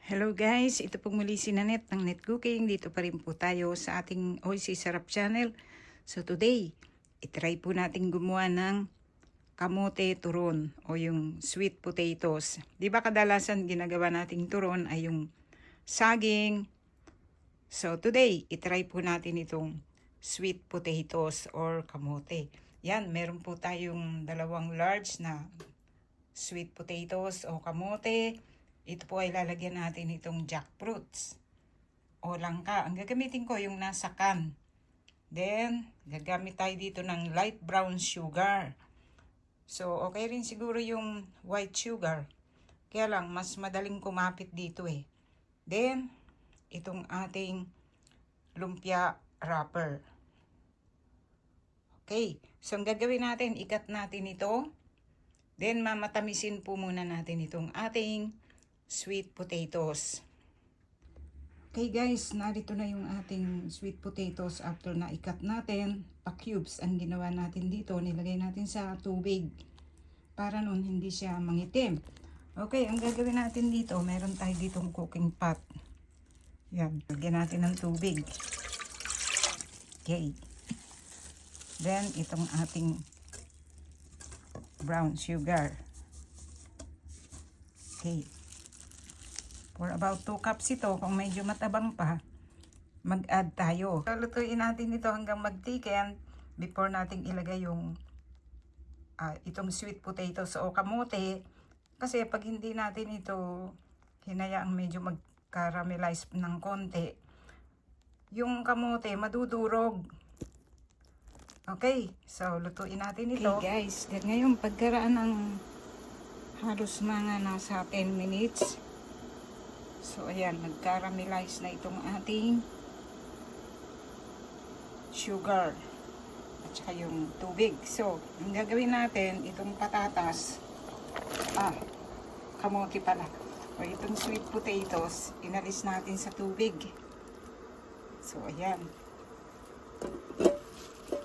Hello guys, ito pong muli si Nanette ng Net Cooking. Dito pa rin po tayo sa ating OC Sarap channel. So today, itry po natin gumawa ng kamote turon o yung sweet potatoes. Di ba kadalasan ginagawa nating turon ay yung saging. So today, itry po natin itong sweet potatoes or kamote. Yan, meron po tayong dalawang large na sweet potatoes o kamote. Ito po ay lalagyan natin itong jackfruits o langka. Ang gagamitin ko yung nasa can. Then, gagamit tayo dito ng light brown sugar. So, okay rin siguro yung white sugar. Kaya lang, mas madaling kumapit dito eh. Then, itong ating lumpia wrapper. Okay, so ang gagawin natin, ikat natin ito. Then, mamatamisin po muna natin itong ating sweet potatoes. Okay guys, narito na yung ating sweet potatoes after na ikat natin. Pa-cubes ang ginawa natin dito. Nilagay natin sa tubig para nun hindi siya mangitim. Okay, ang gagawin natin dito, meron tayo ditong cooking pot. Yan, lagyan natin ng tubig. Okay. Then, itong ating brown sugar. Okay. For about 2 cups ito, kung medyo matabang pa, mag-add tayo. Lutuin natin ito hanggang mag-thicken before nating ilagay yung itong sweet potatoes o kamote. Kasi pag hindi natin ito hinayaang medyo mag-caramelize ng konti, yung kamote madudurog. Okay, so lutuin natin ito. Okay guys, ngayon pagkaraan ng halos mga nasa 10 minutes, so ayan, nag-caramelize na itong ating sugar at saka yung tubig. So, ang gagawin natin, itong patatas, kamote pala, o itong sweet potatoes, inalis natin sa tubig. So, ayan.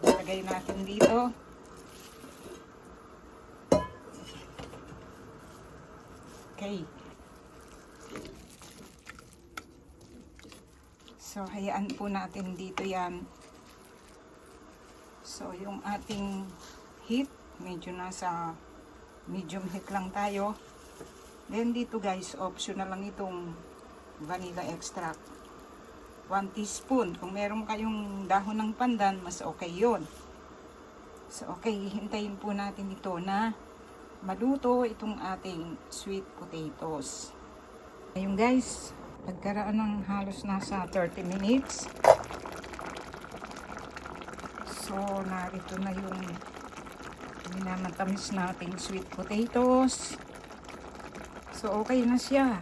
Lagay natin dito. Okay. So, hayaan po natin dito yan. So, yung ating heat, medyo nasa medium heat lang tayo. Then, dito guys, optional lang itong vanilla extract. 1 teaspoon. Kung meron kayong dahon ng pandan, mas okay yun. So, okay, hintayin po natin ito na maluto itong ating sweet potatoes. Ayun guys, pagkaraan ng halos nasa 30 minutes. So, narito na yung minamatamis nating sweet potatoes. So, okay na siya.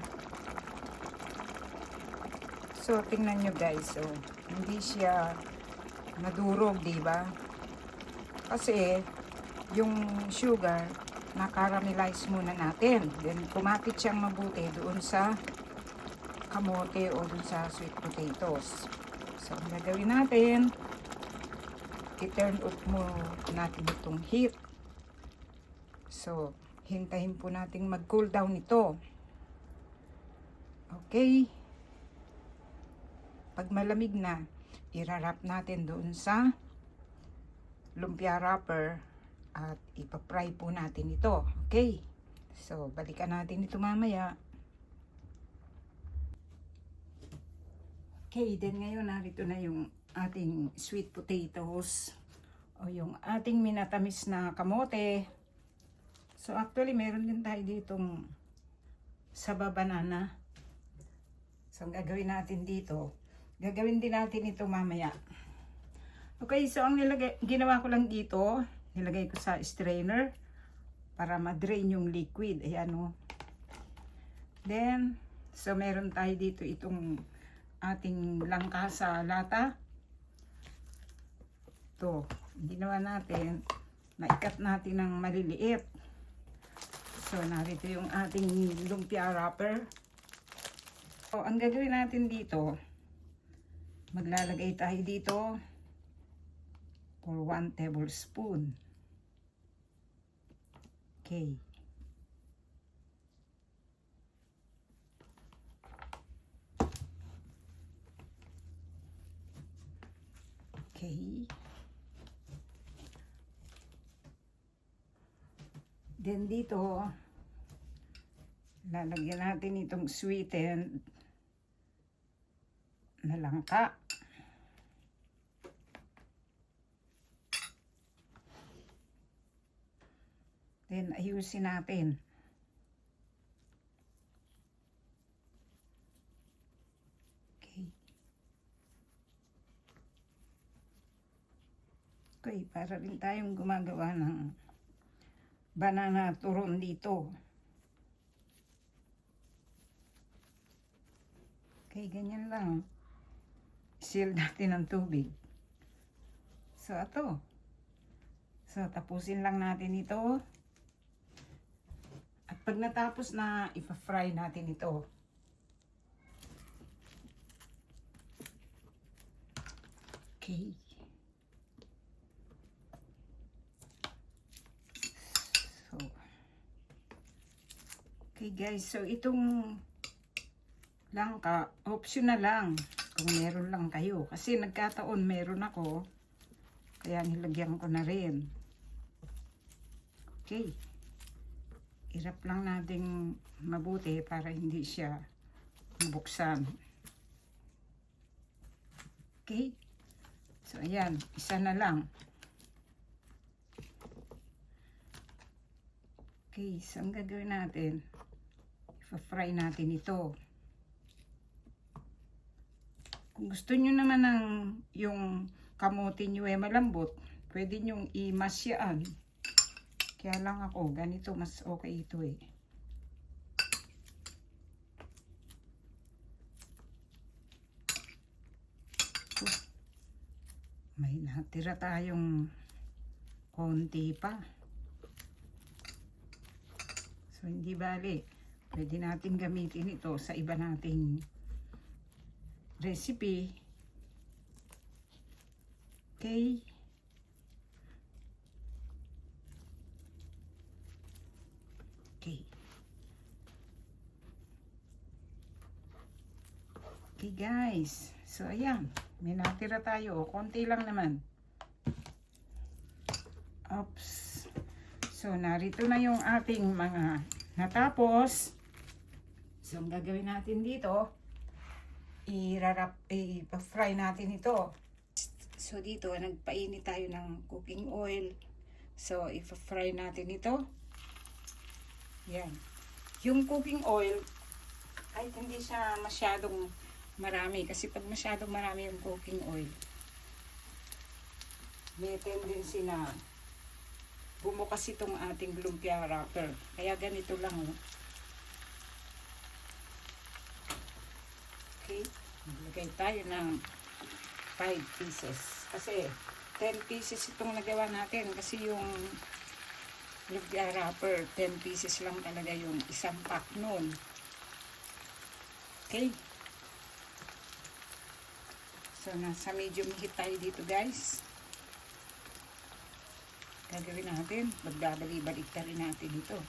So, tingnan nyo guys. So, hindi siya nadurog, diba? Kasi, yung sugar, na-caramelize muna natin. Then, kumapit siyang mabuti doon sa kamote o dun sa sweet potatoes. So, ang gagawin natin, i-turn off mo natin itong heat. So, hintayin po natin mag-cool down ito. Okay. Pag malamig na, i-wrap natin doon sa lumpia wrapper at ipa-fry po natin ito. Okay. So, balikan natin ito mamaya. Okay, then ngayon narito na yung ating sweet potatoes o yung ating minatamis na kamote. So actually meron din tayo ditong saba banana. So ang gagawin natin dito, gagawin din natin ito mamaya. Okay, so ang ginawa ko lang dito, nilagay ko sa strainer para ma-drain yung liquid. Ayan o. Then, so meron tayo dito itong ating langka sa lata. Ito, ginawa natin, naikat natin ng maliliit. So, narito yung ating lumpia wrapper. So, ang gagawin natin dito, maglalagay tayo dito for 1 tablespoon. Okay. Okay. Then dito, lalagyan natin itong sweetened na langka. Then ayusin natin. Okay, para rin tayong gumagawa ng banana turon dito. Okay, ganyan lang. Seal natin ng tubig. So, ito. So, tapusin lang natin ito. At pag natapos na, ipa-fry natin ito. Okay. Okay guys, so itong langka, optional lang kung meron lang kayo. Kasi nagkataon meron ako, kaya nilagyan ko na rin. Okay. Irap lang natin mabuti para hindi siya mabuksan. Okay. So ayan, isa na lang. Okay, so ang gagawin natin, ipa-fry natin ito. Kung gusto nyo naman ng yung kamote nyo malambot, pwede nyo i-mash yan. Kaya lang ako, ganito mas okay ito eh. May natira tayong konti pa. So, hindi bali. Pwede natin gamitin ito sa iba nating recipe. Okay. Okay. Okay guys. So, ayan. May natira tayo. Konti lang naman. Oops. So, narito na yung ating mga natapos. So, ang gagawin natin dito, i-fry natin ito. So, dito, nagpainit tayo ng cooking oil. So, i-fry natin ito. Yan. Yung cooking oil, ay hindi siya masyadong marami. Kasi pag masyadong marami yung cooking oil, may tendency na bumukas itong ating lumpia wrapper. Kaya ganito lang. Oh. Okay. Maglagay tayo ng 5 pieces. Kasi 10 pieces itong nagawa natin. Kasi yung lumpia wrapper, 10 pieces lang talaga yung isang pack nun. Okay. So, nasa medium heat tayo dito guys. Gagawin natin, magbabalik-balik na rin natin ito.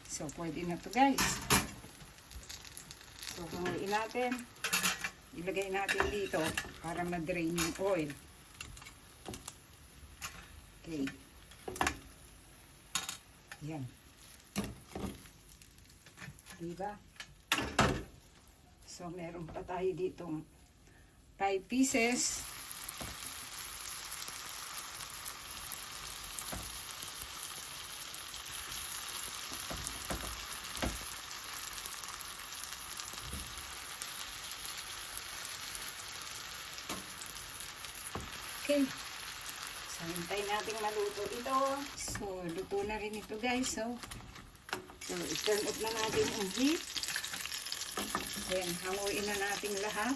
So, pwede na to guys. So, kumuliin natin. Ilagay natin dito para ma-drain yung oil. Okay. Yan. Diba? So, meron pa tayo ditong 5 pieces. Okay. So, So, hintay natin maluto ito. So, luto na rin ito guys. So, i-turn off na natin ang heat. Then, hanguin na natin lahat.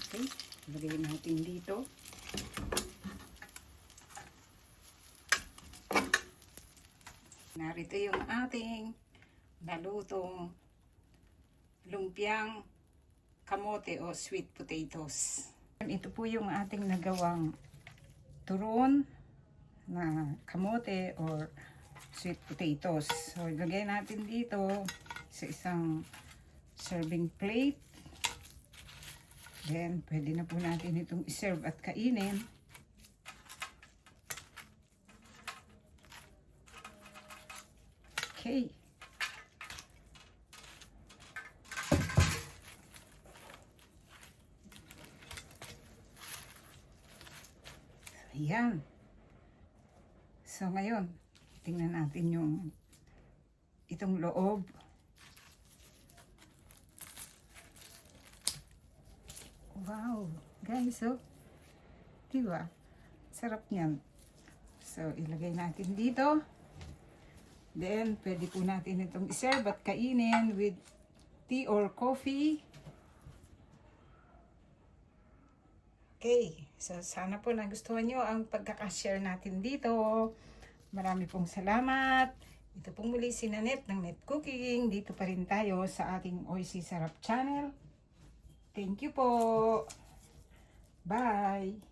Okay, lagay natin dito. Narito yung ating nalutong lumpiang kamote o sweet potatoes. Ito po yung ating nagawang turon na kamote or sweet potatoes. So, ilagay natin dito sa isang serving plate. Then, pwede na po natin itong iserve at kainin. Okay. Ayan. So, ngayon, tingnan natin yung itong loob. Wow, guys, oh. Diba? Sarap niyan. So, ilagay natin dito. Then, pwede po natin itong iserve at kainin with tea or coffee. Okay, so sana po nagustuhan nyo ang pagkakashare natin dito. Marami pong salamat. Ito pong muli si Nanette ng Net Cooking. Dito pa rin tayo sa ating OC Sarap channel. Thank you po. Bye.